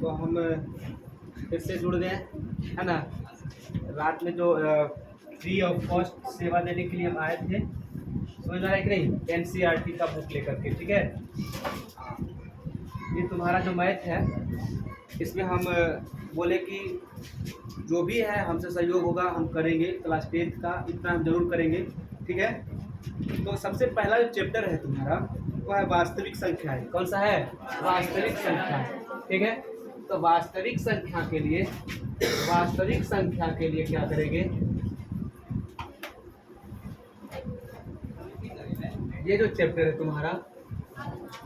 तो हम फिर से जुड़ गए, है ना। रात में जो फ्री ऑफ कॉस्ट सेवा देने के लिए हम आए थे, समझ रहा है कि नहीं, एनसीईआरटी का बुक लेकर के, ठीक है। ये तुम्हारा जो मैथ है, इसमें हम बोले कि जो भी है हमसे सहयोग होगा हम करेंगे, क्लास 10th का इतना हम जरूर करेंगे, ठीक है। तो सबसे पहला जो चैप्टर है तुम्हारा वो है वास्तविक संख्या है। कौन सा है? वास्तविक संख्या, ठीक है। तो वास्तविक संख्या के लिए क्या करेंगे, ये जो चैप्टर है तुम्हारा,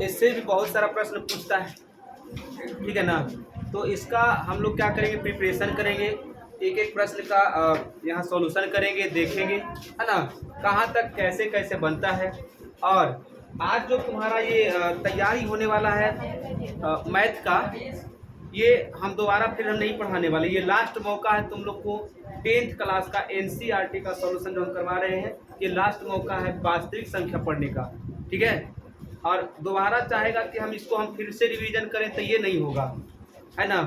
इससे भी बहुत सारा प्रश्न पूछता है, ठीक है ना। तो इसका हम लोग क्या करेंगे, प्रिपरेशन करेंगे, एक एक प्रश्न का यहाँ सॉल्यूशन करेंगे, देखेंगे, है ना, कहाँ तक कैसे कैसे बनता है। और आज जो तुम्हारा ये तैयारी होने वाला है मैथ का, ये हम दोबारा फिर हम नहीं पढ़ाने वाले, ये लास्ट मौका है तुम लोग को 10th क्लास का एनसीईआरटी का सॉल्यूशन जो हम करवा रहे हैं, ये लास्ट मौका है वास्तविक संख्या पढ़ने का, ठीक है। और दोबारा चाहेगा कि हम फिर से रिवीजन करें तो ये नहीं होगा, है ना।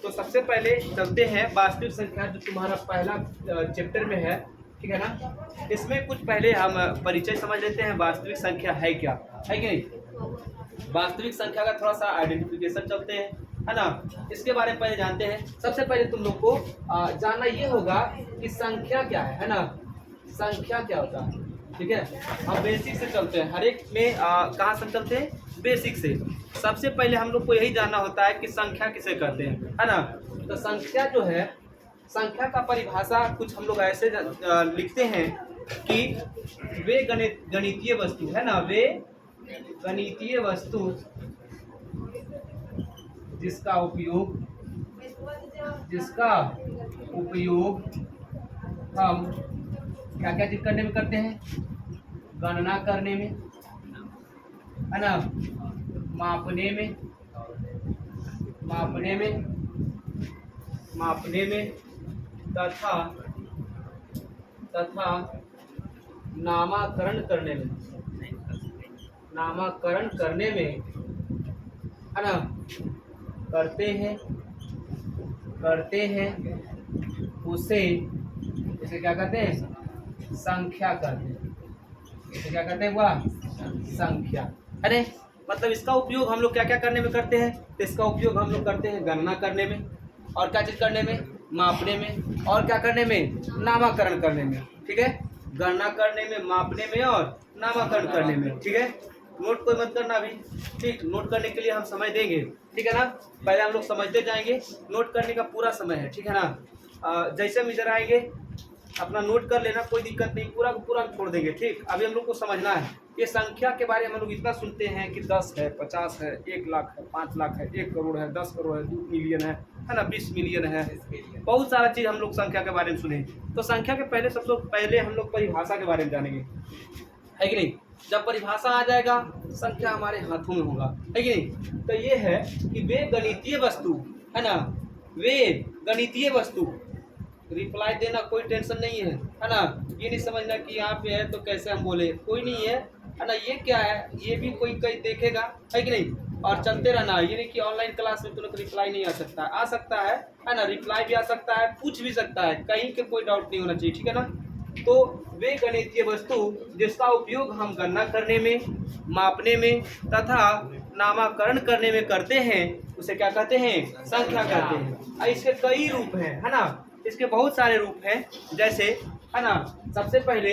तो सबसे पहले चलते हैं वास्तविक संख्या जो तुम्हारा पहला चैप्टर में है, ठीक है ना। इसमें कुछ पहले हम परिचय समझ लेते हैं, वास्तविक संख्या है क्या, है कि नहीं। वास्तविक संख्या का थोड़ा सा आइडेंटिफिकेशन चलते हैं, है ना। इसके बारे में पहले जानते हैं। सबसे पहले तुम लोग को जानना ये होगा कि संख्या क्या है ना, संख्या क्या होता है, ठीक है। हम बेसिक से चलते हैं, हर एक में कहाँ से चलते हैं, बेसिक से। सबसे पहले हम लोग को यही जानना होता है कि संख्या किसे कहते हैं, है ना। तो संख्या जो है, संख्या का परिभाषा कुछ हम लोग ऐसे लिखते हैं कि वे गणितीय वस्तु, है ना, वे गणितीय वस्तु जिसका उपयोग हम क्या क्या चीज करने में करते हैं, गणना करने में, है ना, मापने में तथा नामकरण करने में, है ना, करते हैं उसे क्या कहते हैं, संख्या कहते हैं। इसे क्या कहते हैं, वह संख्या। अरे मतलब इसका उपयोग हम लोग क्या क्या करने में करते हैं, तो इसका उपयोग हम लोग करते हैं गणना करने में, और क्या चीज करने में, मापने में, और क्या करने में, नामकरण करने में, ठीक है। गणना करने में, मापने में और नामकरण करने में, ठीक है। नोट कोई मत करना अभी, ठीक। नोट करने के लिए हम समय देंगे, ठीक है ना। पहले हम लोग समझते जाएंगे, नोट करने का पूरा समय है, ठीक है ना। जैसे हम इधर आएंगे अपना नोट कर लेना, कोई दिक्कत नहीं, पूरा को पूरा छोड़ देंगे, ठीक। अभी हम लोग को समझना है ये संख्या के बारे में। हम लोग इतना सुनते हैं कि 10 है, 50 है, 1 लाख है, 5 लाख है, 1 करोड़ है, 10 करोड़ है, 2 मिलियन है ना, 20 मिलियन है, बहुत सारा चीज़ हम लोग संख्या के बारे में सुने। तो संख्या के पहले सबसे पहले हम लोग परिभाषा के बारे में जानेंगे, है कि नहीं। जब परिभाषा आ जाएगा संख्या हमारे हाथों में होगा, है कि नहीं। तो ये है कि वे गणितीय वस्तु, है ना, वे गणितीय वस्तु, रिप्लाई देना कोई टेंशन नहीं है ना। ये नहीं समझना कि यहाँ पे है तो कैसे हम बोले, कोई नहीं है ना। ये क्या है, ये भी कोई कहीं देखेगा, है कि नहीं। और चलते रहना, ये नहीं कि ऑनलाइन क्लास में तुरंत रिप्लाई नहीं आ सकता, आ सकता है ना, रिप्लाई भी आ सकता है, पूछ भी सकता है, कहीं के कोई डाउट नहीं होना चाहिए, ठीक है ना। तो वे गणितीय वस्तु जिसका उपयोग हम गणना करने में, मापने में तथा नामकरण करने में करते हैं, उसे क्या कहते हैं, संख्या कहते हैं। इसके कई रूप हैं, है ना, इसके बहुत सारे रूप हैं। जैसे, है ना, सबसे पहले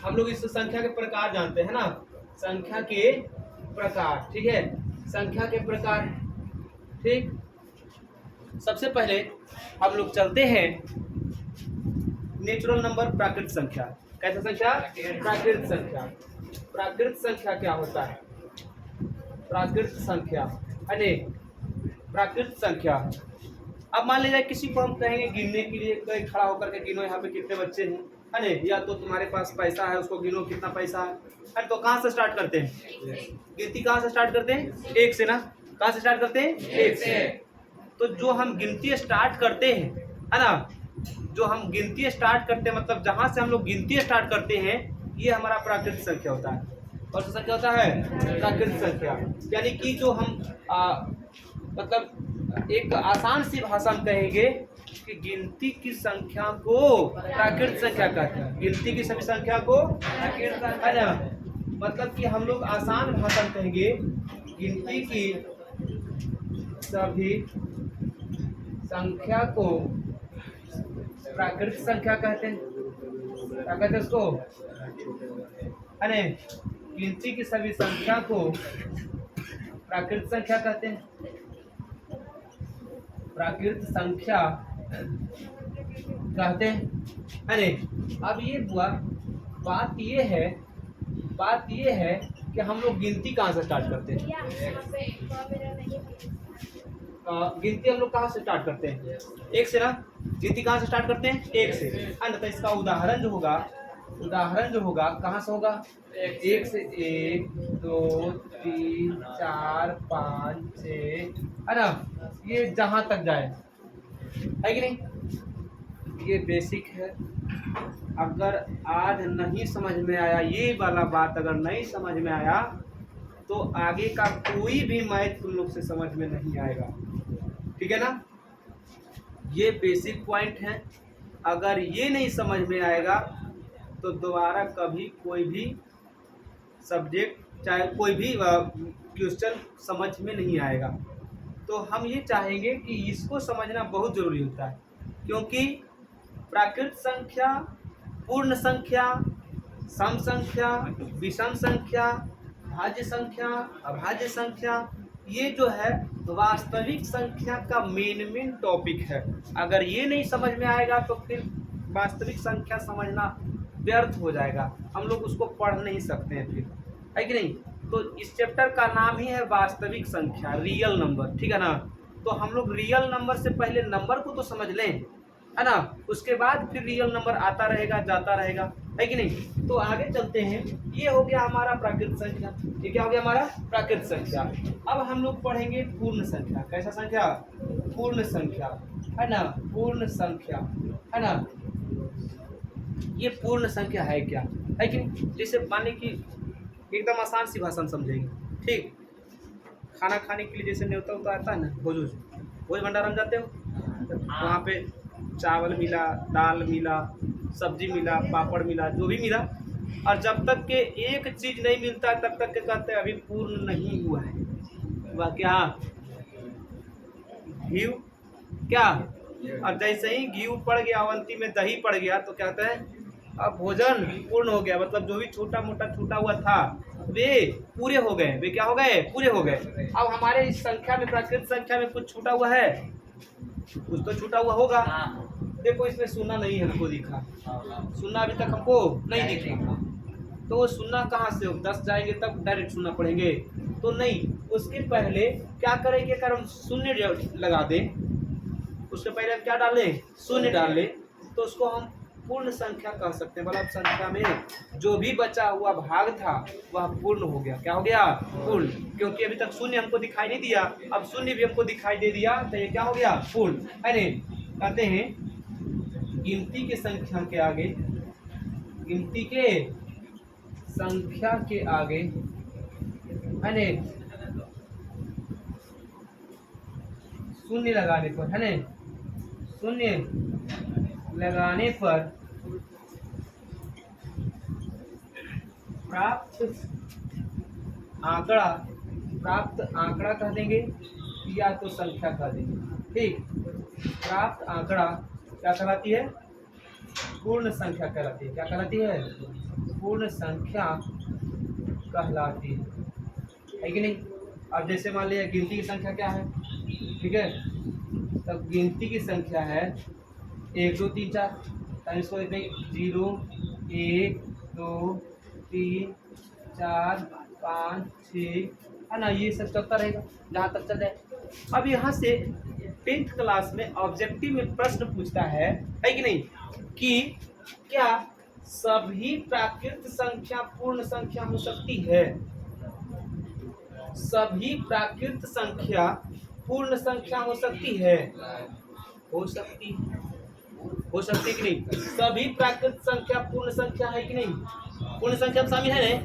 हम लोग इस संख्या के प्रकार जानते हैं ना, संख्या के प्रकार, ठीक है, संख्या के प्रकार, ठीक। सबसे पहले हम लोग चलते हैं नेचुरल नंबर, प्राकृतिक संख्या। कैसा संख्या, प्राकृतिक संख्या। प्राकृतिक संख्या क्या होता है, प्राकृतिक संख्या, अरे प्राकृतिक संख्या। अब मान लीजिए किसी को हम कहेंगे गिनने के लिए, कहीं खड़ा होकर के गिनो यहाँ पे कितने बच्चे हैं, है ना, या तो तुम्हारे पास पैसा है उसको गिनो कितना पैसा है। तो कहाँ से स्टार्ट करते हैं, गिनती कहाँ से स्टार्ट करते हैं, 1 से ना। कहाँ से स्टार्ट करते हैं, 1 से। तो जो हम गिनती स्टार्ट करते हैं, है ना, जो हम गिनती स्टार्ट करते हैं, मतलब जहाँ से हम लोग गिनती स्टार्ट करते हैं, ये हमारा प्राकृतिक संख्या होता है। और संख्या होता है प्राकृतिक संख्या, यानी कि जो हम मतलब एक आसान सी भाषा में कहेंगे कि गिनती की संख्या को प्राकृत संख्या कहते हैं। गिनती की सभी संख्या को प्राकृत है ना, मतलब कि हम लोग आसान भाषा में कहेंगे गिनती की सभी संख्या को प्राकृत संख्या कहते हैं। क्या कहते हैं उसको? अरे गिनती की सभी संख्या को प्राकृत संख्या कहते हैं। प्राकृत संख्या कहते हैं। अरे अब ये हुआ, बात ये है कि हम लोग गिनती कहाँ से स्टार्ट करते हैं? गिनती हम लोग कहाँ से स्टार्ट करते हैं? एक से ना। गिनती कहाँ से स्टार्ट करते हैं? एक से। अन्यथा इसका उदाहरण जो होगा कहाँ से होगा? एक से 1 2 3 4 5 6 है ना, ये जहाँ तक जाए, है कि नहीं? ये बेसिक है। अगर आज नहीं समझ में आया, ये वाला बात अगर नहीं समझ में आया तो आगे का कोई भी मैथ तुम लोग से समझ में नहीं आएगा। ठीक है ना? ये बेसिक पॉइंट है। अगर ये नहीं समझ में आएगा तो दोबारा कभी कोई भी सब्जेक्ट, चाहे कोई भी क्वेश्चन समझ में नहीं आएगा। तो हम ये चाहेंगे कि इसको समझना बहुत ज़रूरी होता है, क्योंकि प्राकृत संख्या, पूर्ण संख्या, सम संख्या, विषम संख्या, भाज्य संख्या, अभाज्य संख्या, ये जो है वास्तविक संख्या का मेन टॉपिक है। अगर ये नहीं समझ में आएगा तो फिर वास्तविक संख्या समझना व्यर्थ हो जाएगा, हम लोग उसको पढ़ नहीं सकते हैं फिर, है कि नहीं? तो इस चैप्टर का नाम ही है वास्तविक संख्या, रियल नंबर। ठीक है ना? तो हम लोग रियल नंबर से पहले नंबर को तो समझ लें, है ना, उसके बाद फिर रियल नंबर आता रहेगा, जाता रहेगा, है कि नहीं? तो आगे चलते हैं। ये हो गया हमारा प्राकृत संख्या। ये क्या हो गया हमारा? प्राकृत संख्या। अब हम लोग पढ़ेंगे पूर्ण संख्या। कैसा संख्या? पूर्ण संख्या, है ना, पूर्ण संख्या, है ना। ये पूर्ण संख्या है क्या, है कि नहीं? जैसे माने कि एकदम आसान सी भाषा में समझेंगे। ठीक, खाना खाने के लिए जैसे न्योता होता आता है ना, भोज भंडार हम जाते हो, वहाँ पे चावल मिला, दाल मिला, सब्जी मिला, पापड़ मिला, जो भी मिला, और जब तक के एक चीज नहीं मिलता तब तक के कहते हैं अभी पूर्ण नहीं हुआ है। वह क्या? घी। क्या? और जैसे ही घी पड़ गया, अवंती में दही पड़ गया, तो कहते हैं अब भोजन पूर्ण हो गया। मतलब जो भी छोटा मोटा छूटा हुआ था वे पूरे हो गए। वे क्या हो गए? पूरे हो गए। अब हमारे इस संख्या में, प्राकृत संख्या में कुछ छूटा हुआ है? कुछ तो छूटा हुआ होगा। देखो इसमें शून्य नहीं हमको दिखा, शून्य अभी तक हमको नहीं दिखा। तो वो शून्य कहाँ से हो? 10 जाएंगे तब डायरेक्ट शून्य पढ़ेंगे तो नहीं। उसके पहले क्या करेंगे? अगर हम शून्य लगा दें, उसके पहले हम क्या डालें? शून्य डालें, तो उसको हम पूर्ण संख्या कह सकते हैं। मतलब संख्या में जो भी बचा हुआ भाग था वह पूर्ण हो गया। क्या हो गया? पूर्ण। क्योंकि अभी तक शून्य हमको दिखाई नहीं दिया, अब शून्य भी हमको दिखाई दे दिया, तो ये क्या हो गया? पूर्ण। अरे कहते हैं गिनती के संख्या के आगे, गिनती के संख्या के आगे, है शून्य लगाने पर, है शून्य लगाने पर प्राप्त आंकड़ा कह देंगे या तो संख्या कह देंगे। ठीक, प्राप्त आंकड़ा क्या कहलाती है? पूर्ण संख्या कहलाती है। क्या कहलाती है? पूर्ण संख्या कहलाती है कि नहीं? अब जैसे मान लिया गिनती की संख्या क्या है, ठीक है, तब गिनती की संख्या है 1 2 3 4, तब इसको देखते हैं 0 1 2 3 4 5 6, है ना, ये सब चलता रहेगा जहाँ तक चल जाए। अब यहाँ से 10th क्लास में ऑब्जेक्टिव में प्रश्न पूछता है कि नहीं, कि क्या सभी प्राकृत संख्या पूर्ण संख्या हो सकती है? सभी प्राकृत संख्या पूर्ण संख्या हो सकती है? हो सकती कि नहीं? सभी प्राकृत संख्या पूर्ण संख्या है कि नहीं? पूर्ण संख्या में शामिल है नहीं?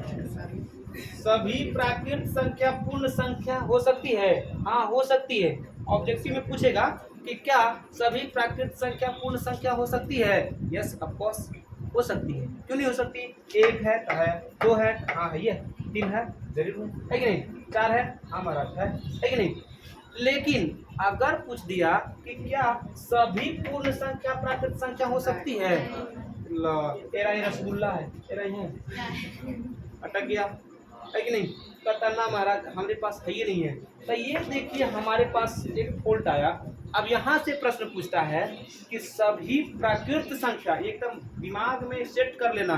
सभी प्राकृत संख्या पूर्ण संख्या हो सकती है? हाँ, हो सकती है। ऑब्जेक्टिव में पूछेगा कि क्या सभी प्राकृत संख्या पूर्ण संख्या हो सकती है? यस ऑफ कोर्स हो सकती है। क्यों नहीं हो सकती? एक है तो है, दो है हाँ है, ये तीन है जरूर है कि नहीं, चार है हाँ महाराज है कि नहीं। लेकिन अगर पूछ दिया कि क्या सभी पूर्ण संख्या प्राकृत संख्या हो सकती है, तेरा ही रसगुल्ला है, तेरा ही है, अटक गया है कि नहीं। कहता ना महाराज हमारे पास है ही नहीं है। तो ये देखिए हमारे पास एक फॉल्ट आया। अब यहाँ से प्रश्न पूछता है कि सभी प्राकृत संख्या, एकदम दिमाग में सेट कर लेना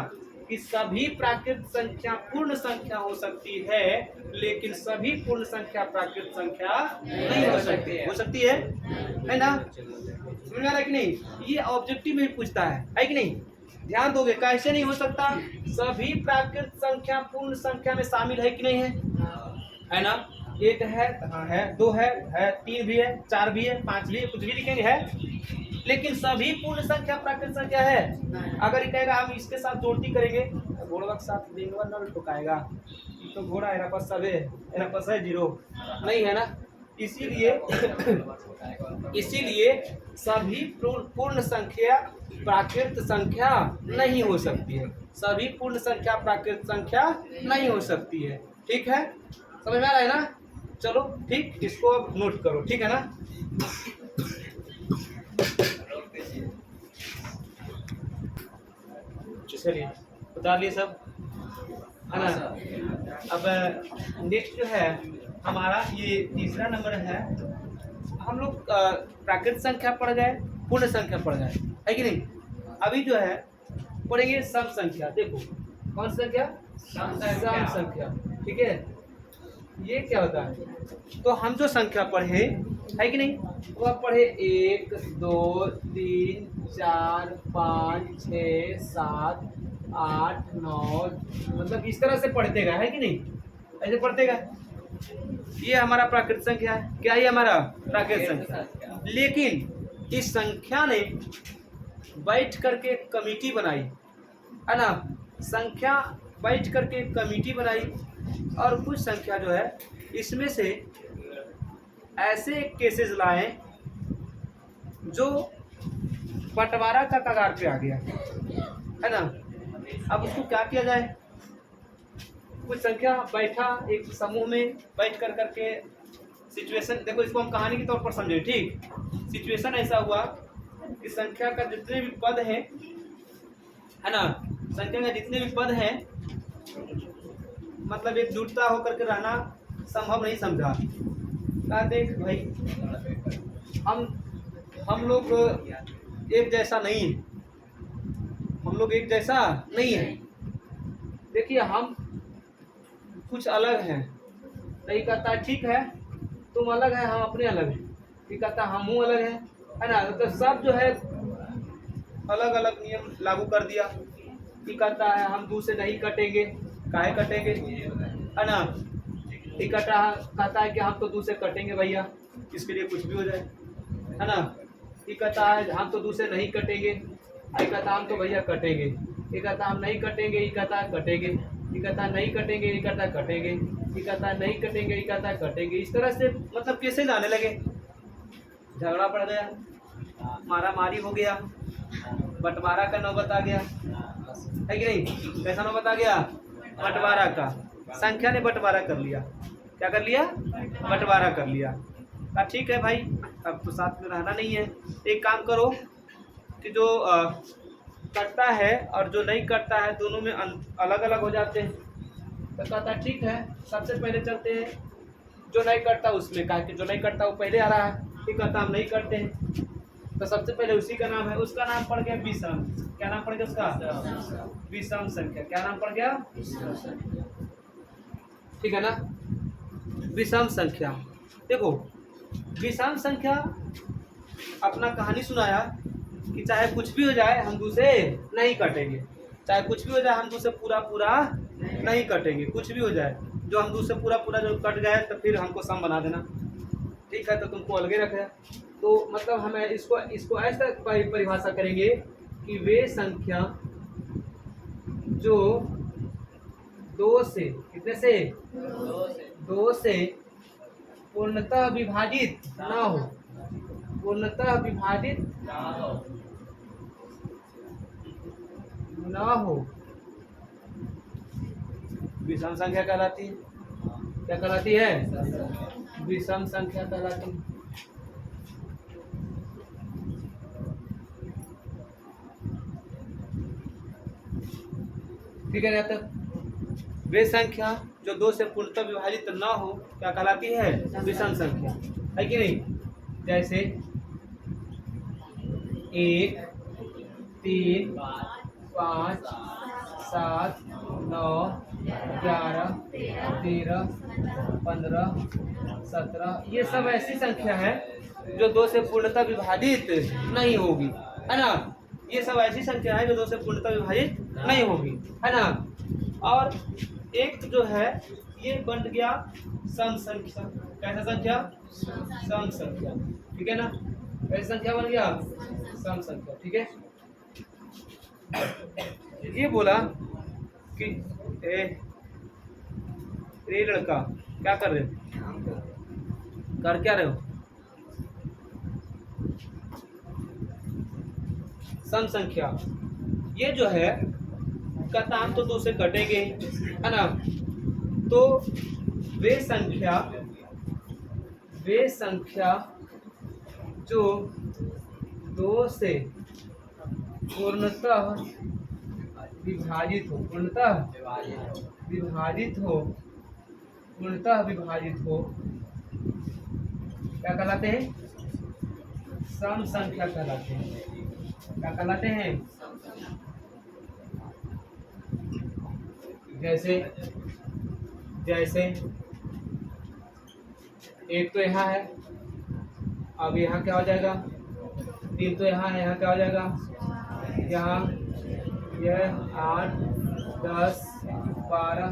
कि सभी प्राकृत संख्या पूर्ण संख्या हो सकती है, लेकिन सभी पूर्ण संख्या प्राकृत संख्या नहीं हो सकती। हो सकती है ना? समझ में आ रहा है कि नहीं? ये ऑब्जेक्टिव में पूछता है कि नहीं? ध्यान दोगे कैसे नहीं हो सकता? सभी प्राकृत संख्या पूर्ण संख्या में शामिल है कि नहीं है ना? एक है हाँ है, दो है, तीन भी है, चार भी है, पांच भी है, कुछ भी लिखेंगे है, लेकिन सभी पूर्ण संख्या प्राकृत संख्या है। अगर ये कहेगा हम इसके साथ जोड़ती करेंगे, घोड़वा के साथ देंगे न ठुकाएगा, तो घोड़ा मेरा पास सब है, मेरा पास है जीरो नहीं है ना। इसीलिए सभी पूर्ण संख्या प्राकृत संख्या नहीं हो सकती है। सभी पूर्ण संख्या प्राकृत संख्या नहीं हो सकती है। ठीक है, समझ में आ रहा है ना? चलो ठीक, इसको अब नोट करो, ठीक है ना? चलिए उतार लिए सब, है ना? अब नेक्स्ट जो है हमारा ये तीसरा नंबर है। हम लोग प्राकृत संख्या पढ़ गए, पूर्ण संख्या पढ़ गए, है कि नहीं? अभी जो है पढ़ेंगे सम संख्या। देखो कौन संख्या? सम संख्या। ठीक है, ये क्या होता है? तो हम जो संख्या पढ़े है कि नहीं, वो आप पढ़े 1 2 3 4 5 6 7 8 9, मतलब इस तरह से पढ़ते गए, है कि नहीं? ऐसे पढ़ते गए। ये हमारा प्राकृत संख्या है। क्या ये हमारा प्राकृत संख्या? लेकिन इस संख्या ने बैठ करके कमेटी बनाई, है ना? संख्या बैठ करके कमेटी बनाई, और कुछ संख्या जो है इसमें से ऐसे केसेस लाए जो बंटवारा का कगार पे आ गया, है ना? अब उसको क्या किया जाए? कुछ संख्या बैठा एक समूह में बैठ कर करके सिचुएशन, देखो इसको हम कहानी के तौर पर समझे, ठीक? सिचुएशन ऐसा हुआ कि संख्या का जितने भी पद हैं, है ना, संख्या का जितने भी पद हैं, मतलब एकजुटता होकर के रहना संभव नहीं समझा। कहा देख भाई हम लोग एक जैसा नहीं है, हम लोग एक जैसा नहीं है। देखिए हम कुछ अलग हैं। नहीं कहता ठीक है तुम अलग है, हम अपने अलग हैं। ये कहता हम अलग है ना? तो सब जो है अलग अलग नियम लागू कर दिया। ये कहता है हम दूर से नहीं कटेंगे, काहे कटेंगे, है ना? ये कहता है कि हम तो दूर से कटेंगे भैया, इसके लिए कुछ भी हो जाए, है ना? ये कहता है हम तो दूर से नहीं कटेंगे, ये कहता हम तो भैया कटेंगे, ये कहता हम नहीं कटेंगे, ये कहता कटेंगे, ये कहता नहीं कटेंगे, ये कहता कटेंगे, ये कहता नहीं कटेंगे, ये कहता कटेंगे। इस तरह से मतलब कैसे लाने लगे, झगड़ा पड़ गया, मारा मारी हो गया, बंटवारा का नौबत आ गया, है कि नहीं? कैसा नौबत आ गया? बंटवारा का। संख्या ने बंटवारा कर लिया। क्या कर लिया? बंटवारा कर लिया। कहा ठीक है भाई अब तो साथ में रहना नहीं है, एक काम करो कि जो करता है और जो नहीं करता है दोनों में अलग अलग हो जाते हैं। तो कहता ठीक है सबसे पहले चलते हैं जो नहीं करता उसमें, कहा कि जो नहीं करता वो पहले आ रहा है, ठीक कहता हम नहीं करते हैं, तो सबसे पहले उसी का नाम है, उसका नाम पड़ गया विषम। क्या नाम पड़ गया उसका? विषम संख्या। क्या नाम पड़ गया? ठीक है ना? विषम संख्या। देखो विषम संख्या अपना कहानी सुनाया कि चाहे कुछ भी हो जाए हम दूसरे नहीं कटेंगे, चाहे कुछ भी हो जाए हम दूसरे पूरा पूरा नहीं कटेंगे, कुछ भी हो जाए जो हम दूसरे पूरा पूरा जो कट गए तो फिर हमको सम बना देना, ठीक है? तो तुमको अलगे रखे। तो मतलब हमें इसको ऐसा परिभाषा करेंगे कि वे संख्या जो दो से, कितने से? दो से पूर्णतः विभाजित ना हो, पूर्णतः विभाजित ना हो, विषम संख्या कहलाती है। क्या कहलाती है? विषम संख्या कहलाती है। ठीक है ना? तक वे संख्या जो 2 से पूर्णतः विभाजित ना हो क्या कहलाती है? विषम संख्या, है कि नहीं? जैसे 1, 3, 5, 7, 9, 11, 13, 15, 17, ये सब ऐसी संख्या है जो 2 से पूर्णतः विभाजित नहीं होगी, है ना? ये सब ऐसी संख्या है जो 2 से पूर्णतः विभाजित नहीं होगी, है ना? और एक जो है ये बन गया सम संख्या। कैसा संख्या? सम संख्या। ठीक है ना? कैसी संख्या बन गया? सम संख्या। ठीक है। ये बोला कि ए लड़का क्या कर रहे हो? कर क्या रहे हो? सम संख्या। ये जो है कतान तो 2 से कटेंगे, है ना? तो वे संख्या जो 2 से पूर्णतः विभाजित हो, पूर्णतः विभाजित हो क्या कहलाते हैं? सम संख्या कहलाते हैं। क्या कहलाते हैं? जैसे एक तो यहाँ है, अब यहाँ क्या हो जाएगा? 3 तो यहाँ है, यहाँ क्या हो जाएगा? यहाँ यह 8, 10, 12,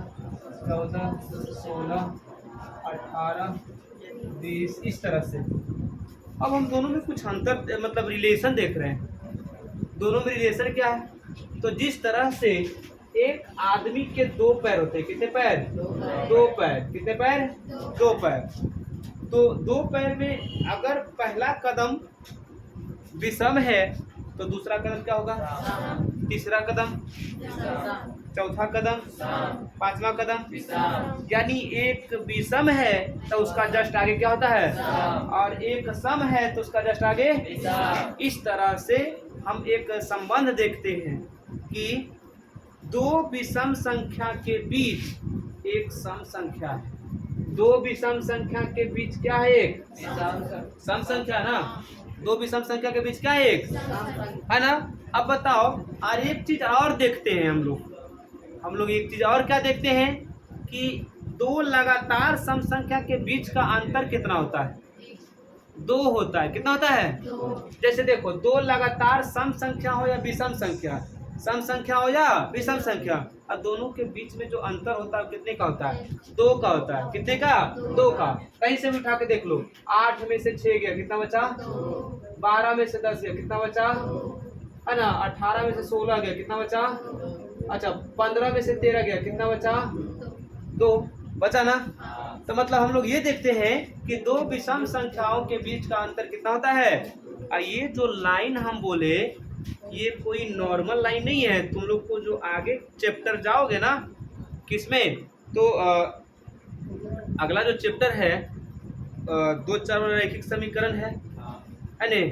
14, 16, 18, 20 इस तरह से। अब हम दोनों में कुछ अंतर मतलब रिलेशन देख रहे हैं। दोनों में रिलेशन क्या है? तो जिस तरह से एक आदमी के 2 पैर होते हैं, कितने पैर? 2 पैर। कितने पैर? 2 पैर। तो 2 पैर में अगर पहला कदम विषम है तो दूसरा कदम क्या होगा? तीसरा कदम, चौथा कदम, पांचवा कदम। यानी एक विषम है तो उसका जस्ट आगे क्या होता है? और एक सम है तो उसका जस्ट आगे। इस तरह से हम एक संबंध देखते हैं कि 2 विषम संख्या के बीच एक सम संख्या है। 2 विषम संख्या के बीच क्या है? एक सम संख्या ना। 2 विषम संख्या के बीच क्या है? एक, है ना? अब बताओ, और एक चीज और देखते हैं हम लोग एक चीज और क्या देखते हैं कि 2 लगातार सम संख्या के बीच का अंतर कितना होता है? 2 होता है। कितना होता है? 2। जैसे देखो, 2 लगातार सम संख्या हो या विषम संख्या, सम संख्या हो या विषम संख्या, और दोनों के बीच में जो अंतर होता है कितने का होता है? 2 का होता है। कितने का? 2 का। कहीं से भी उठा के देख लो, 8 में से 6 गया, कितना बचा? 12 में से 10 गया, कितना बचा? है ना? 18 में से 16 गया, कितना बचा? अच्छा, 15 में से 13 गया, कितना बचा? 2 बचा ना? तो मतलब हम लोग ये देखते हैं कि 2 विषम संख्याओं के बीच का अंतर कितना होता है। और ये जो लाइन हम बोले, ये कोई नॉर्मल लाइन नहीं है। तुम लोग को जो आगे चैप्टर जाओगे ना, किसमें, तो अगला जो चैप्टर है 2 चर रैखिक समीकरण है नहीं?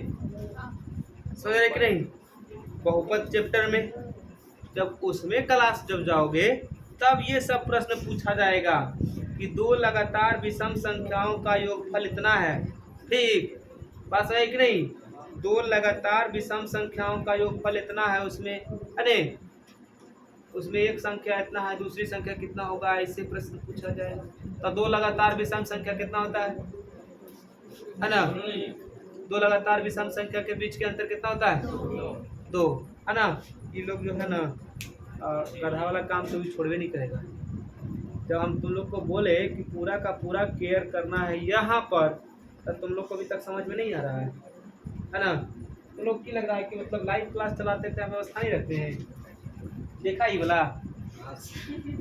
समझ रहे कि नहीं? बहुपद चैप्टर में जब उसमें क्लास जब जाओगे तब ये सब प्रश्न पूछा जाएगा कि 2 लगातार विषम संख्याओं का योगफल इतना है। ठीक बात है कि नहीं? 2 लगातार विषम संख्याओं का योगफल इतना है, उसमें अरे उसमें एक संख्या इतना है, दूसरी संख्या कितना होगा, ऐसे प्रश्न पूछा जाएगा। तो 2 लगातार विषम संख्या कितना होता है ना? 2 लगातार विषम संख्या के बीच के अंतर कितना होता है? 2, है ना? ये लोग जो है ना गधा वाला काम तो भी छोड़वे नहीं करेगा। जब हम तुम लोग को बोले कि पूरा का पूरा केयर करना है यहाँ पर, तो तुम लोग को अभी तक समझ में नहीं आ रहा है ना? तुम लोग की लग रहा है कि मतलब लाइव क्लास चलाते थे, व्यवस्था नहीं रखते हैं। देखा ही बोला,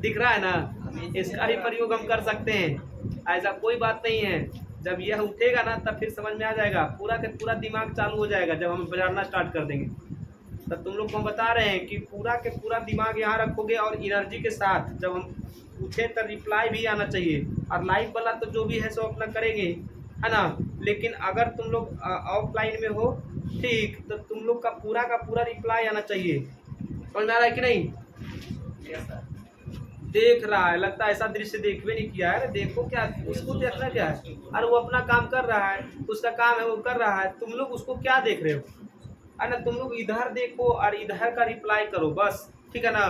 दिख रहा है ना? इसका ही प्रयोग हम कर सकते हैं, ऐसा कोई बात नहीं है। जब यह उठेगा ना तब फिर समझ में आ जाएगा, पूरा का पूरा दिमाग चालू हो जाएगा। जब हम बजाना स्टार्ट कर देंगे तब तुम लोग को हम बता रहे हैं कि पूरा के पूरा दिमाग यहाँ रखोगे और एनर्जी के साथ जब हम पूछे तो रिप्लाई भी आना चाहिए। और लाइव वाला तो जो भी है सो अपना करेंगे, है ना। लेकिन अगर तुम लोग ऑफलाइन में हो ठीक, तो तुम लोग का पूरा रिप्लाई आना चाहिए। समझ में आ रहा है कि नहीं? देख रहा है, लगता है ऐसा दृश्य देखवे नहीं किया है। देखो क्या, उसको देखना क्या है, और वो अपना काम कर रहा है, उसका काम है वो कर रहा है, तुम लोग उसको क्या देख रहे हो, है ना। तुम लोग इधर देखो और इधर का रिप्लाई करो बस, ठीक है ना।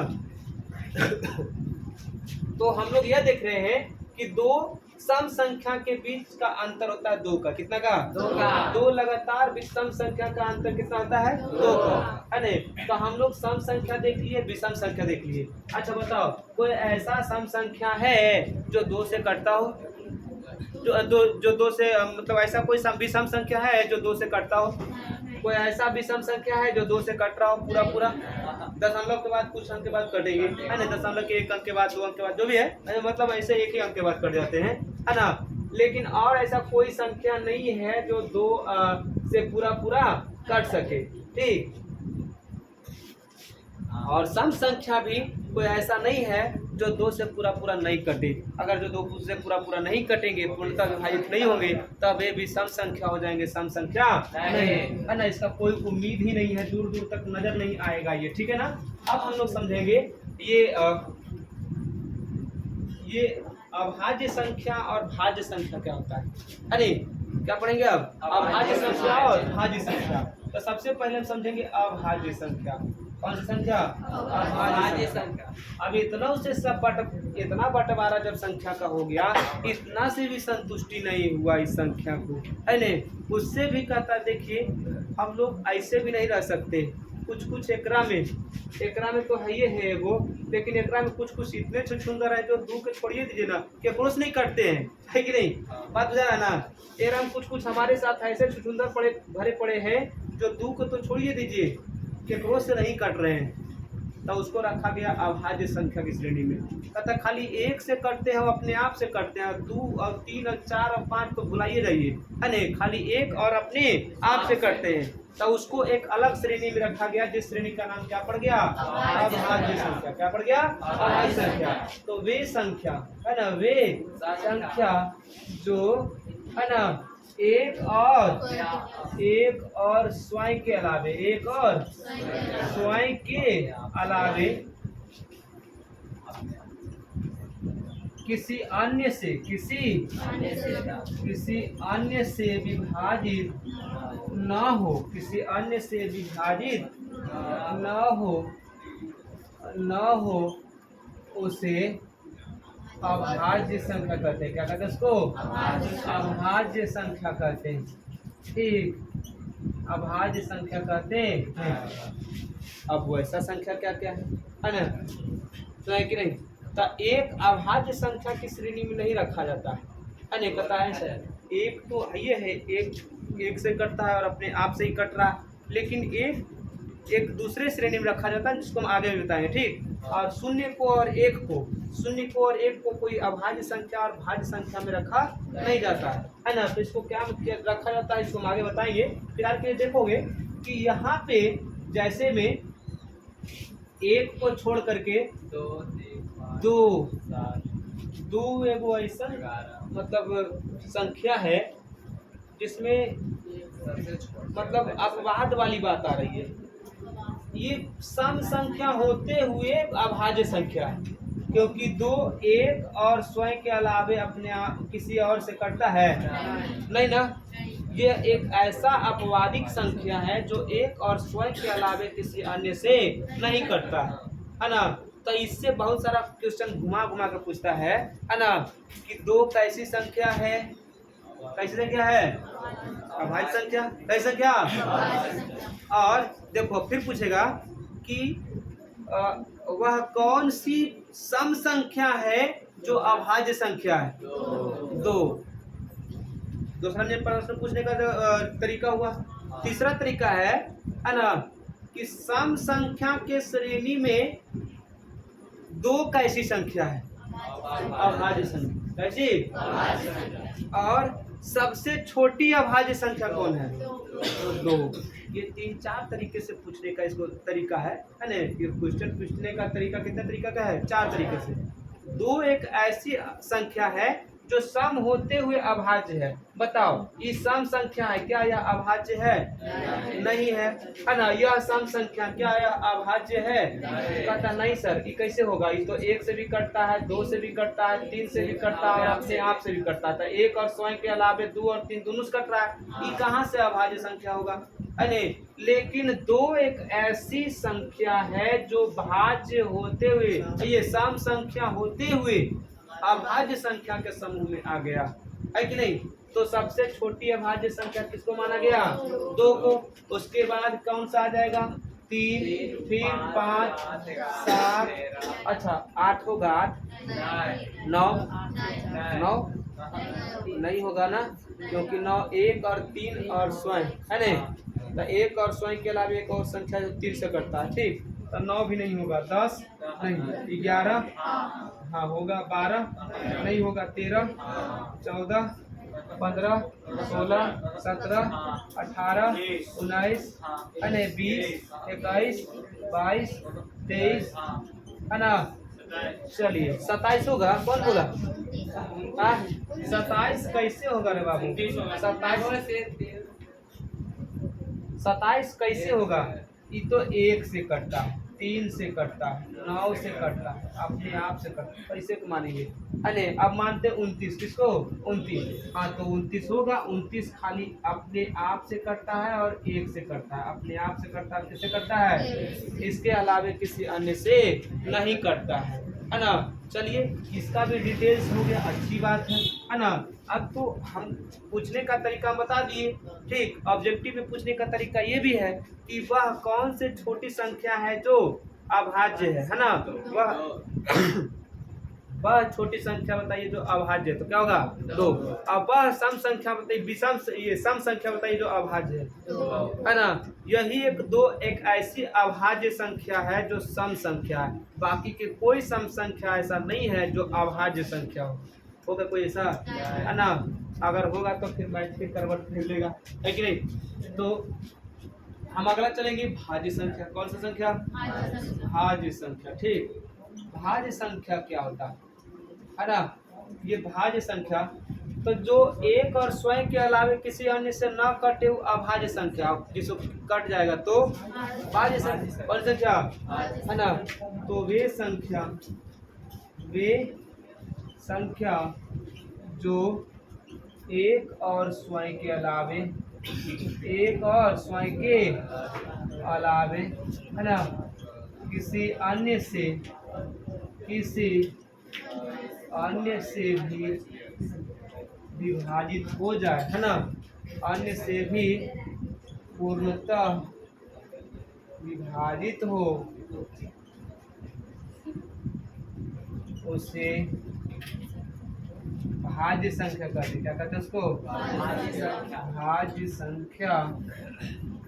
तो हम लोग यह देख रहे हैं कि दो सम संख्या के बीच का अंतर होता है 2 का। कितना का? 2 का। दो लगातार विषम संख्या का अंतर कितना होता है? 2 का, है ना। तो हम लोग सम संख्या देख लिए, विषम संख्या देख लिए। अच्छा बताओ, कोई ऐसा सम संख्या है जो 2 से कटता हो? जो 2 से मतलब ऐसा कोई विषम संख्या है जो 2 से कटता हो? कोई ऐसा विषम संख्या है जो 2 से कट रहा हो पूरा? दशमलव के बाद कुछ अंक के बाद कटेंगे, है ना। दशमलव के 1 अंक के बाद 2 अंक के बाद जो भी है, मतलब ऐसे 1 ही अंक के बाद कट जाते हैं, है ना। लेकिन और ऐसा कोई संख्या नहीं है जो 2 से पूरा कट सके, ठीक। और सम संख्या भी कोई ऐसा नहीं है जो 2 से पूरा नहीं कटे। अगर जो 2 से पूरा नहीं कटेंगे, पूर्णतः विभाजित नहीं होंगे, तब ये भी सम संख्या हो जाएंगे, सम संख्या नहीं, है ना। इसका कोई उम्मीद ही नहीं है, दूर दूर तक नजर नहीं आएगा ये, ठीक है ना। अब हम लोग समझेंगे ये अभाज्य संख्या और भाज्य संख्या क्या होता है, अरे क्या पढ़ेंगे अब? अभाज्य संख्या और भाज्य संख्या। तो सबसे पहले हम समझेंगे अभाज्य संख्या। कौन सी संख्या? अभाज्य संख्या। अब इतना बंटवारा जब संख्या का हो गया, इतना से भी संतुष्टि नहीं हुआ इस संख्या को, है ना। उससे भी कहता, देखिए हम लोग ऐसे भी नहीं रह सकते। कुछ एकरा में तो है ये है वो, लेकिन एकरा में कुछ इतने छुछुंदर है जो 2 के छोड़िए दीजिए ना, कि पुरुष नहीं करते हैं, है कि नहीं? बात बुझा है ना। एकरा में कुछ हमारे साथ ऐसे छुछुंदर भरे पड़े हैं जो 2 को तो छोड़िए दीजिए, केकरो से नहीं कट रहे हैं। तो उसको रखा गया अभाज्य संख्या की श्रेणी में। कहता खाली 1 से कटते हैं, हम अपने आप से कटते हैं, 2 और 3 और 4 और 5 तो भुलाइए जाइए, है ना। खाली 1 और अपने आप से कटते हैं, तो उसको एक अलग श्रेणी में रखा गया, जिस श्रेणी का नाम क्या पड़ गया? अभाज्य संख्या। क्या पड़ गया? अभाज्य संख्या। तो वे संख्या, है ना, वे संख्या जो, है ना, एक और स्वयं के अलावे, एक और स्वयं के अलावे किसी अन्य से विभाजित न हो, किसी अन्य से विभाजित न हो उसे अभाज्य संख्या कहते हैं। क्या कहते हैं उसको? अभाज्य संख्या कहते हैं, ठीक। अभाज्य संख्या कहते हैं। अब वैसा संख्या क्या क्या है ना, तो है कि नहीं। तो एक अभाज्य संख्या की श्रेणी में नहीं रखा जाता है ना। कहता है सर एक तो ये है, एक से कटता है और अपने आप से ही कट रहा है, लेकिन एक दूसरे श्रेणी में रखा जाता है, जिसको हम आगे भी बताएंगे, ठीक। और शून्य को और एक को कोई अभाज्य संख्या और भाज्य संख्या में रखा नहीं जाता है ना। तो इसको क्या रखा जाता है, इसको हम आगे बताएंगे। फिलहाल के लिए देखोगे कि यहाँ पे जैसे में 1 को छोड़ करके 2 एगो ऐसा मतलब संख्या है जिसमें मतलब अपवाद वाली बात आ रही है। ये सम संख्या होते हुए अभाज्य संख्या है, क्योंकि 2 एक और स्वयं के अलावे अपने किसी और से कटता है नहीं ना। ये एक ऐसा अपवादिक संख्या है जो एक और स्वयं के अलावे किसी अन्य से नहीं कटता है ना। तो इससे बहुत सारा क्वेश्चन घुमा के पूछता है ना, कि 2 कैसी संख्या है? कैसी संख्या है? अभाज्य संख्या। कैसी संख्या? और देखो फिर पूछेगा कि वह कौन सी सम संख्या है जो अभाज्य संख्या है? 2। दूसरा प्रश्न पूछने का तरीका हुआ। तीसरा तरीका है ना, कि सम संख्या के श्रेणी में 2 कैसी संख्या है? अभाज्य संख्या। कैसी? और सबसे छोटी अभाज्य संख्या कौन है? तो 2। ये 3-4 तरीके से पूछने का इसको तरीका है ना? ये क्वेश्चन पूछने का तरीका कितने तरीका का है? 4 तरीके से। 2 एक ऐसी संख्या है जो सम होते हुए अभाज्य है। बताओ ये सम संख्या है क्या? यह अभाज्य है? नहीं है ना? यह सम संख्या क्या यह अभाज्य है? कहता नहीं सर, ये कैसे होगा? ये तो 1 से भी कटता है, 2 से भी कटता है, 3 से भी कटता है और अपने आप से भी कटता है। 1 और स्वयं के अलावे 2 और 3 दोनों से कट रहा है, ये कहाँ से अभाज्य संख्या होगा? अरे लेकिन 2 एक ऐसी संख्या है जो भाज्य होते हुए, ये सम संख्या होते हुए अभाज्य संख्या के समूह में आ गया है कि नहीं? तो सबसे छोटी अभाज्य संख्या किसको माना गया? 2 को। उसके बाद कौन सा आ जाएगा? 3, फिर 5, 7, अच्छा 8 होगा, 8, 9 नहीं होगा ना, क्योंकि 9 1 और 3 और स्वयं है नहीं, तो 1 और स्वयं के अलावा एक और संख्या जो 3 से कटता है, ठीक, तो 9 भी नहीं होगा, 10 नहीं, 11 हाँ होगा, 12 नहीं होगा, 13, 14, 15, 16, 17, 18, 19, 20, 21, 22, 23 है ना? चलिए 27 होगा। कौन बोला? 27 कैसे होगा रे बाबू? 27 कैसे होगा? ये तो 1 से कटता है, 3 से कटता है, 9 से कटता है, अपने आप से कटता है, कैसे मानेंगे? अरे अब मानते 29, किसको? 29, हाँ तो 29 होगा। 29 खाली अपने आप से कटता है और 1 से कटता है, अपने आप से कटता है, किससे कटता है? इसके अलावे किसी अन्य से नहीं कटता है ना? चलिए इसका भी डिटेल्स हो गया, अच्छी बात है ना? अब तो हम पूछने का तरीका बता दिए, ठीक। ऑब्जेक्टिव में पूछने का तरीका ये भी है कि वह कौन से छोटी संख्या है जो अभाज्य है ना? वह छोटी संख्या बताइए जो अभाज्य है, तो क्या होगा? 2। अब वह सम संख्या बताइए, विषम ये सम संख्या बताइए जो अभाज्य है ना? यही 2 एक ऐसी अभाज्य संख्या है जो सम संख्या है, बाकी के कोई सम संख्या ऐसा नहीं है जो अभाज्य संख्या हो। होगा कोई ऐसा है ना? अगर होगा तो फिर मैथ के करवट फेर लेगा, है कि नहीं? तो हम अगला चलेंगे भाज्य संख्या। कौन सा संख्या? भाज्य संख्या, ठीक। भाज्य संख्या क्या होता है ना? ये भाज्य संख्या तो जो 1 और स्वयं के अलावे किसी अन्य से न कटे हुए अभाज्य संख्या, जिसको कट जाएगा तो भाज्य संख्या। कौन संख्या है ना? तो वे संख्या जो 1 और स्वयं के अलावे, 1 और स्वयं के अलावे है ना किसी अन्य से भी विभाजित हो जाए, है ना? अन्य से भी पूर्णतः विभाजित हो, उसे भाज्य संख्या कहते हैं। क्या कहते हैं उसको? भाज्य संख्या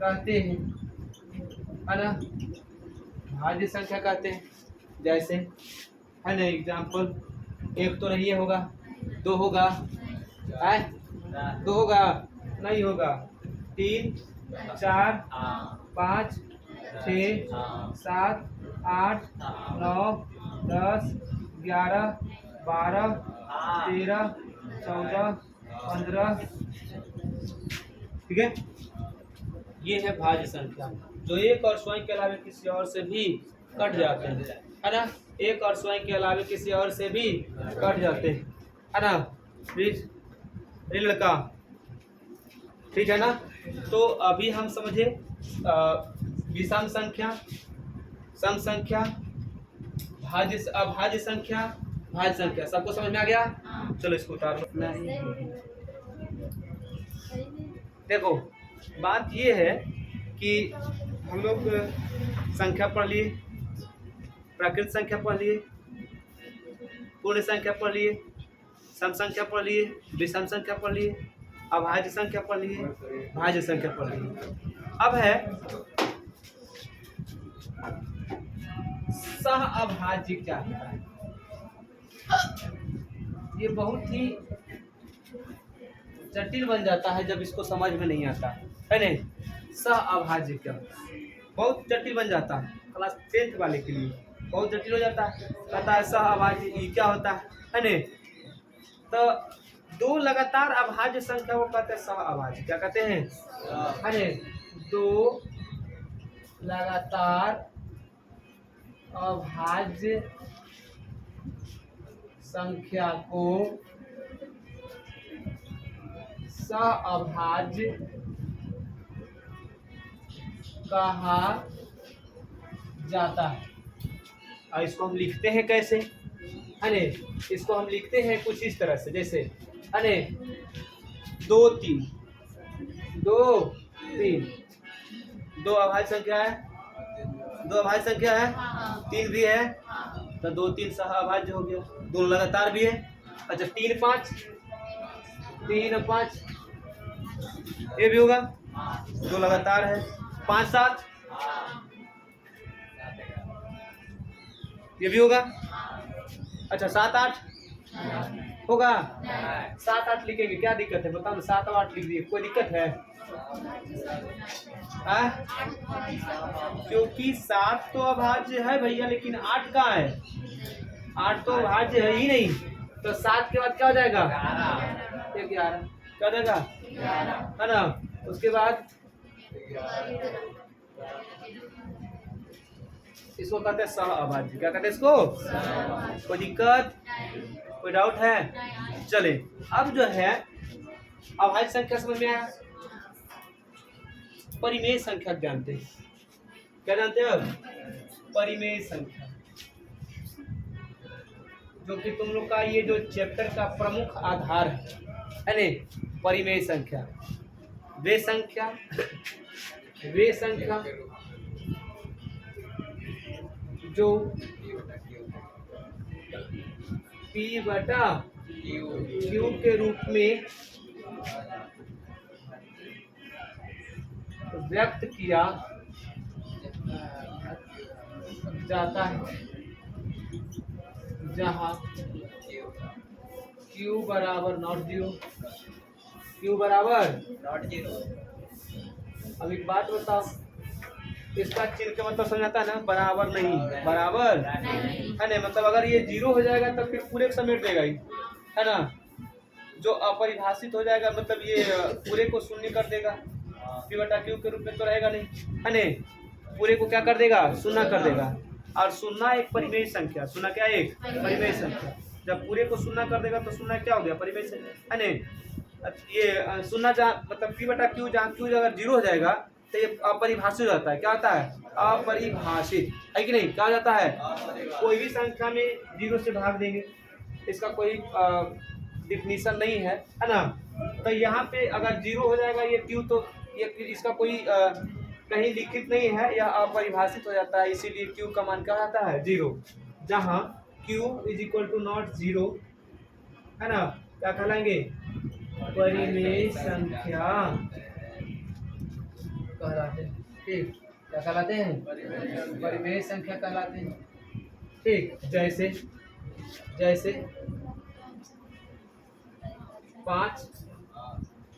कहते हैं, है ना? भाज्य संख्या कहते हैं। जैसे है ना, एग्जाम्पल 1 तो नहीं होगा, 2 होगा, 2 होगा नहीं होगा, 3, 4, 5, 6, 7, 8, 9, 10, 11, 12, 13, 14, 15, ठीक है? ये है भाज्य संख्या जो 1 और स्वयं के अलावे किसी और से भी कट जाते हैं, है ना? 1 और स्वयं के अलावे किसी और से भी कट जाते हैं, है ना? लड़का, ठीक है ना? तो अभी हम समझे विषम संख्या, सम संख्या, अभाज्य संख्या, भाज्य संख्या, सबको समझ में आ गया? चलो इसको उतार लो। देखो बात ये है कि हम लोग संख्या पढ़ लिए, प्राकृत संख्या पढ़ लिए, पूर्ण संख्या पढ़ लिए, सम संख्या पढ़ लिए, विषम संख्या पढ़ लिए, अभाज्य संख्या पढ़ लिए, भाज्य संख्या पढ़ लिए। अब है सह अभाज्य क्या है? ये बहुत ही जटिल बन जाता है जब इसको समझ में नहीं आता है नहीं। सहअभाज्य क्या होता है, बहुत जटिल बन जाता है क्लास 10th वाले के लिए, बहुत जटिल हो जाता है। कहता है सहअभाज्य ये क्या होता है नहीं। तो दो लगातार अभाज्य संख्या को कहते हैं सहअभाज्य, क्या कहते हैं है नहीं। दो लगातार अभाज्य संख्या को सहअभाज्य कहा जाता है। और इसको हम लिखते हैं कैसे है ने, इसको हम लिखते हैं कुछ इस तरह से, जैसे है ने 2 3 2 3 दो अभाज्य संख्या है, दो अभाज्य संख्या है, 3 भी है तो 2 3 सहअभाज्य हो गया। दोनों लगातार भी है। अच्छा 3 5 3 5 ये भी होगा, दो लगातार है। 5 7 ये भी होगा। अच्छा 7 8 होगा। 7 8 लिखेंगे, क्या दिक्कत है बताओ ना, 7 और 8 लिख दिए, कोई दिक्कत है? क्योंकि 7 तो अभाज्य है भैया, लेकिन 8 कहाँ है? 8 तो अभाज्य है ही नहीं, तो 7 के बाद क्या हो जाएगा? 11 क्या हो जाएगा है ना। उसके बाद इसको कहते हैं सहअभाज्य। क्या कहते हैं इसको? कोई दिक्कत, कोई डाउट है? चले अब जो है अभाज्य संख्या समझ में आया। परिमेय संख्या जानते हैं, क्या जानते हो? परिमेय संख्या, जो कि तुम लोग का ये जो चैप्टर का प्रमुख आधार है ने। परिमेय संख्या वे संख्या जो P बटा Q के रूप में व्यक्त किया जाता है, जहां Q बराबर नॉट जीरो, Q बराबर नॉट जीरो। अब एक बात बताओ, इसका चिन्ह का मतलब समझाता है ना, बराबर नहीं, बराबर है ना। मतलब अगर ये 0 हो जाएगा तो फिर पूरे को समेट देगा ही है ना। जो अपरिभाषित हो जाएगा मतलब ये पूरे को शून्य कर देगा, P बटा Q के रूप में तो रहेगा नहीं है ना। पूरे को क्या कर देगा? शून्य कर देगा। और शून्य एक परिमेय संख्या, शून्य क्या एक परिमेय संख्या। जब पूरे को शून्य कर देगा तो शून्य क्या हो गया? परिमेय संख्या है ना। ये शून्य जहाँ मतलब P बटा Q, जहाँ Q अगर 0 हो जाएगा तो ये अपरिभाषित हो जाता है। क्या होता है? अपरिभाषित है कि नहीं? क्या हो जाता है? कोई भी संख्या में 0 से भाग देंगे, इसका कोई डिफिनीशन नहीं है ना। तो यहाँ पे अगर 0 हो जाएगा ये Q, तो ये इसका कोई कहीं लिखित नहीं है, यह अपरिभाषित हो जाता है। इसीलिए Q का मान क्या आता है? 0। जहाँ Q = नॉट 0 है ना, क्या कहलाएंगे? परिमेय संख्या कहलाते हैं। ठीक, क्या कहलाते हैं? परिमेय संख्या कहलाते हैं। ठीक, जैसे 5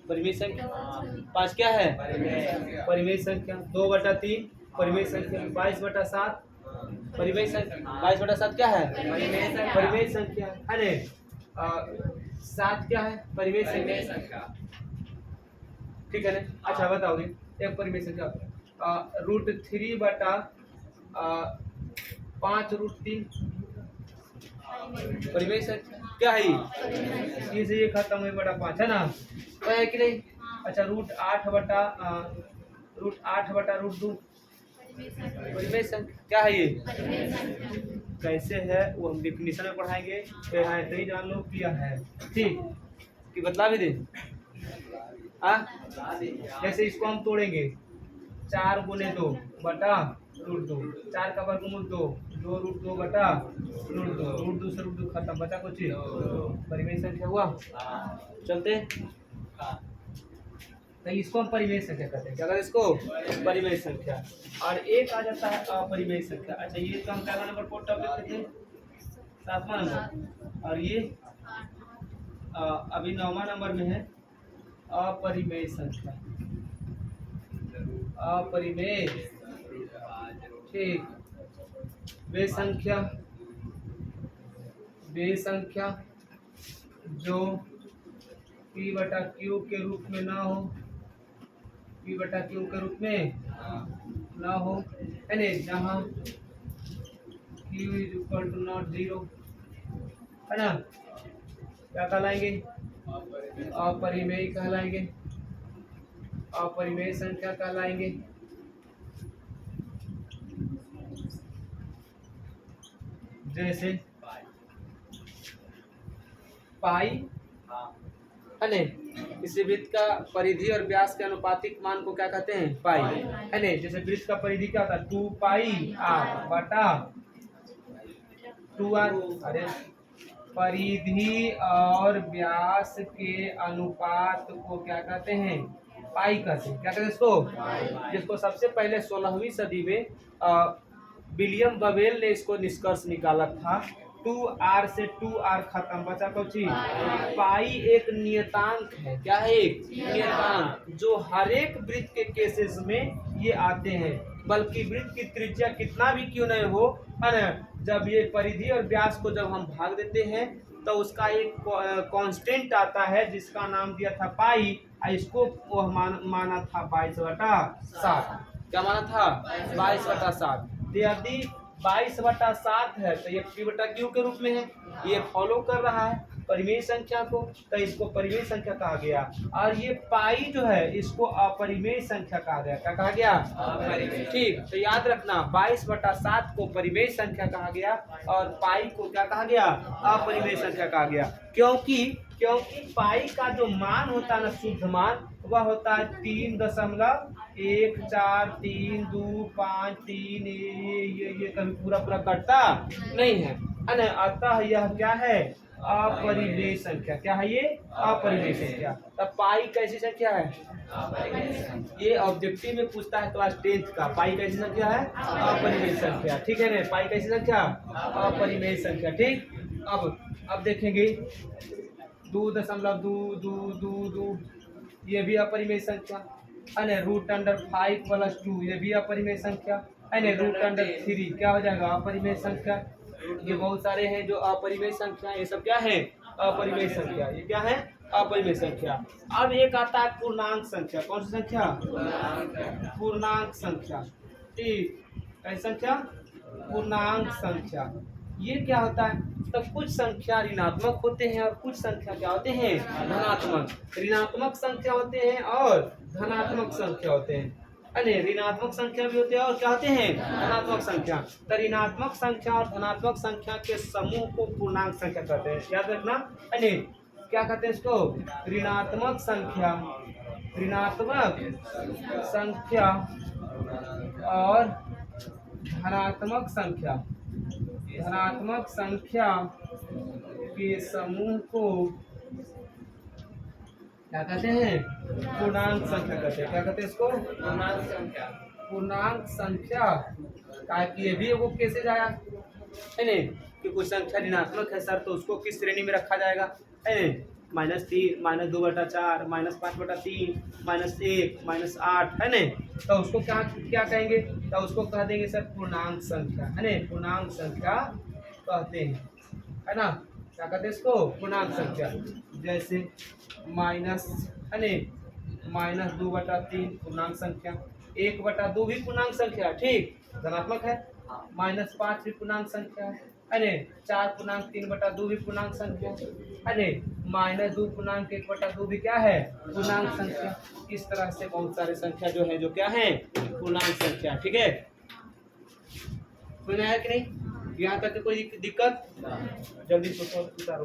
परिमेय संख्या, 5 क्या है? परिमेय संख्या। 2 बटा 3 परिमेय संख्या। 22 बटा 7 परिमेय संख्या। 22 बटा 7 क्या है? परिमेय संख्या है ना। 7 क्या है? परिमेय संख्या। ठीक है ना। अच्छा बताओ एक परिमेय संख्या √3 बटा 5√3 परिमेय संख्या क्या है? ये खत्म हुई बटा 5 है ना, तो है कि नहीं। अच्छा √8 बटा √2 परिमेय संख्या क्या है? ये कैसे है वो हम डिफिनीशन में पढ़ाएंगे, तो है तो ही जान लो कि यह है। ठीक कि बतला भी दे। जैसे इसको हम तोड़ेंगे, 4 गुने 2 बटा √2, 4 का वर्गमूल 2, 2√2 बटा √2, √2 से √2 खत्म, बचा कुछ? परिमेय संख्या हुआ। चलते तो इसको हम परिमेय संख्या कहते हैं। क्या कहते हैं इसको? परिमेय संख्या। और एक आ जाता है अपरिमेय संख्या। अच्छा ये तो हम क्या नंबर पर टॉपिक थे? 7वां नंबर। और ये अभी 9वां नंबर में है। अपरिमेय संख्या, अपरिमेय, ठीक। वे संख्या जो p बटा q के रूप में ना हो, p बटा q के रूप में ना हो, यानी जहाँ q is equal to not 0, है ना, क्या कहलाएंगे? अपरिमेय कहलाएंगे, अपरिमेय संख्या कहलाएंगे। जैसे पाई, है ना, किसी वृत्त का परिधि और व्यास के अनुपातिक मान को क्या कहते हैं? पाई, है ना। जैसे वृत्त का परिधि क्या था? 2 पाई आर बटा 2r। अरे परिधि और व्यास के अनुपात को क्या कहते हैं? पाई कहते हैं। क्या कहते हैं इसको? जिसको सबसे पहले 16वीं सदी में विलियम बबेल ने इसको निष्कर्ष निकाला था। 2r से 2r खत्म, बचा कौची? पाई एक नियतांक है। क्या है? एक नियतांक, जो हर एक वृत्त के केसेस में ये आते हैं, बल्कि वृत्त की त्रिज्या कितना भी क्यों नहीं हो, है ना, जब ये परिधि और व्यास को जब हम भाग देते हैं तो उसका एक कांस्टेंट आता है जिसका नाम दिया था पाई। इसको वो माना था 22/7। क्या माना था? 22/7। यदि 22/7 है तो ये p बटा q के रूप में है, ये फॉलो कर रहा है परिमेय संख्या को, तो इसको परिमेय संख्या कहा गया। और ये पाई जो है इसको अपरिमेय संख्या कहा गया। क्या कहा गया? अपरिमेय। ठीक, तो याद रखना 22/7 को परिमेय संख्या कहा गया और पाई को क्या कहा गया? अपरिमेय संख्या कहा गया। क्योंकि पाई का जो मान होता है ना, शुद्ध मान, वह होता है 3.143253, ये कभी पूरा कटता नहीं है ना। अतः यह क्या है? अपरिमेय संख्या। क्या है ये? अपरिमेय संख्या। तब पाई कैसी संख्या है? ये ऑब्जेक्टिव में पूछता है क्लास 10th का। पाई कैसी संख्या है? अपरिमेय संख्या। ठीक है ना? पाई कैसी संख्या? अपरिमेय संख्या। ठीक। अब देखेंगे 2.222, ये भी अपरिमेय संख्या है ना। √5 + 2, ये भी अपरिमेय संख्या है ना। √3 क्या हो जाएगा? अपरिमेय संख्या। ये बहुत सारे हैं जो अपरिमेय संख्या, ये सब क्या है? अपरिमेय संख्या। ये क्या है? अपरिमेय संख्या। अब एक आता है पूर्णांक संख्या। कौन सी संख्या? पूर्णांक संख्या। ठीक, कैसी संख्या? पूर्णांक संख्या। ये क्या होता है? तो कुछ संख्या ऋणात्मक होते हैं और कुछ संख्या क्या होते हैं? धनात्मक। ऋणात्मक संख्या होते हैं और धनात्मक संख्या होते हैं। अरे ऋणात्मक संख्या भी होते हैं और क्या होते हैं? धनात्मक संख्या। तो ऋणात्मक संख्या और धनात्मक संख्या के समूह को पूर्णांक संख्या कहते हैं। याद रखना। अरे क्या कहते हैं इसको? ऋणात्मक संख्या और धनात्मक संख्या के समूह को क्या कहते हैं? पूर्णांक संख्या कहते हैं। क्या कहते हैं इसको? पूर्णांक संख्या का ये भी वो कैसे जाएगा, है नहीं, कि कोई संख्या ऋणात्मक है सर तो उसको किस श्रेणी में रखा जाएगा, है नहीं? -3, -2/4, -5/3, -1, -8, है नहीं? तो उसको क्या कहेंगे? तो उसको कह देंगे सर पूर्णांक संख्या, है नहीं? पूर्णांक संख्या कहते हैं, है ना। क्या कहते हैं इसको? पूर्णांक संख्या। जैसे माइनस, है नहीं, -2/3 पूर्णांक संख्या, 1/2 भी पूर्णांक संख्या, ठीक, धनात्मक है। -5 भी पूर्णांक संख्या है, 4.3/2 भी पूर्णांक संख्या है, -2.1/2 भी क्या है? पूर्णांक संख्या। इस तरह से बहुत सारे संख्या जो है, जो क्या है? पूर्णांक संख्या। ठीक है, कोई है कि नहीं? यहाँ तक कोई दिक्कत? जल्दी सोचो, उतारो।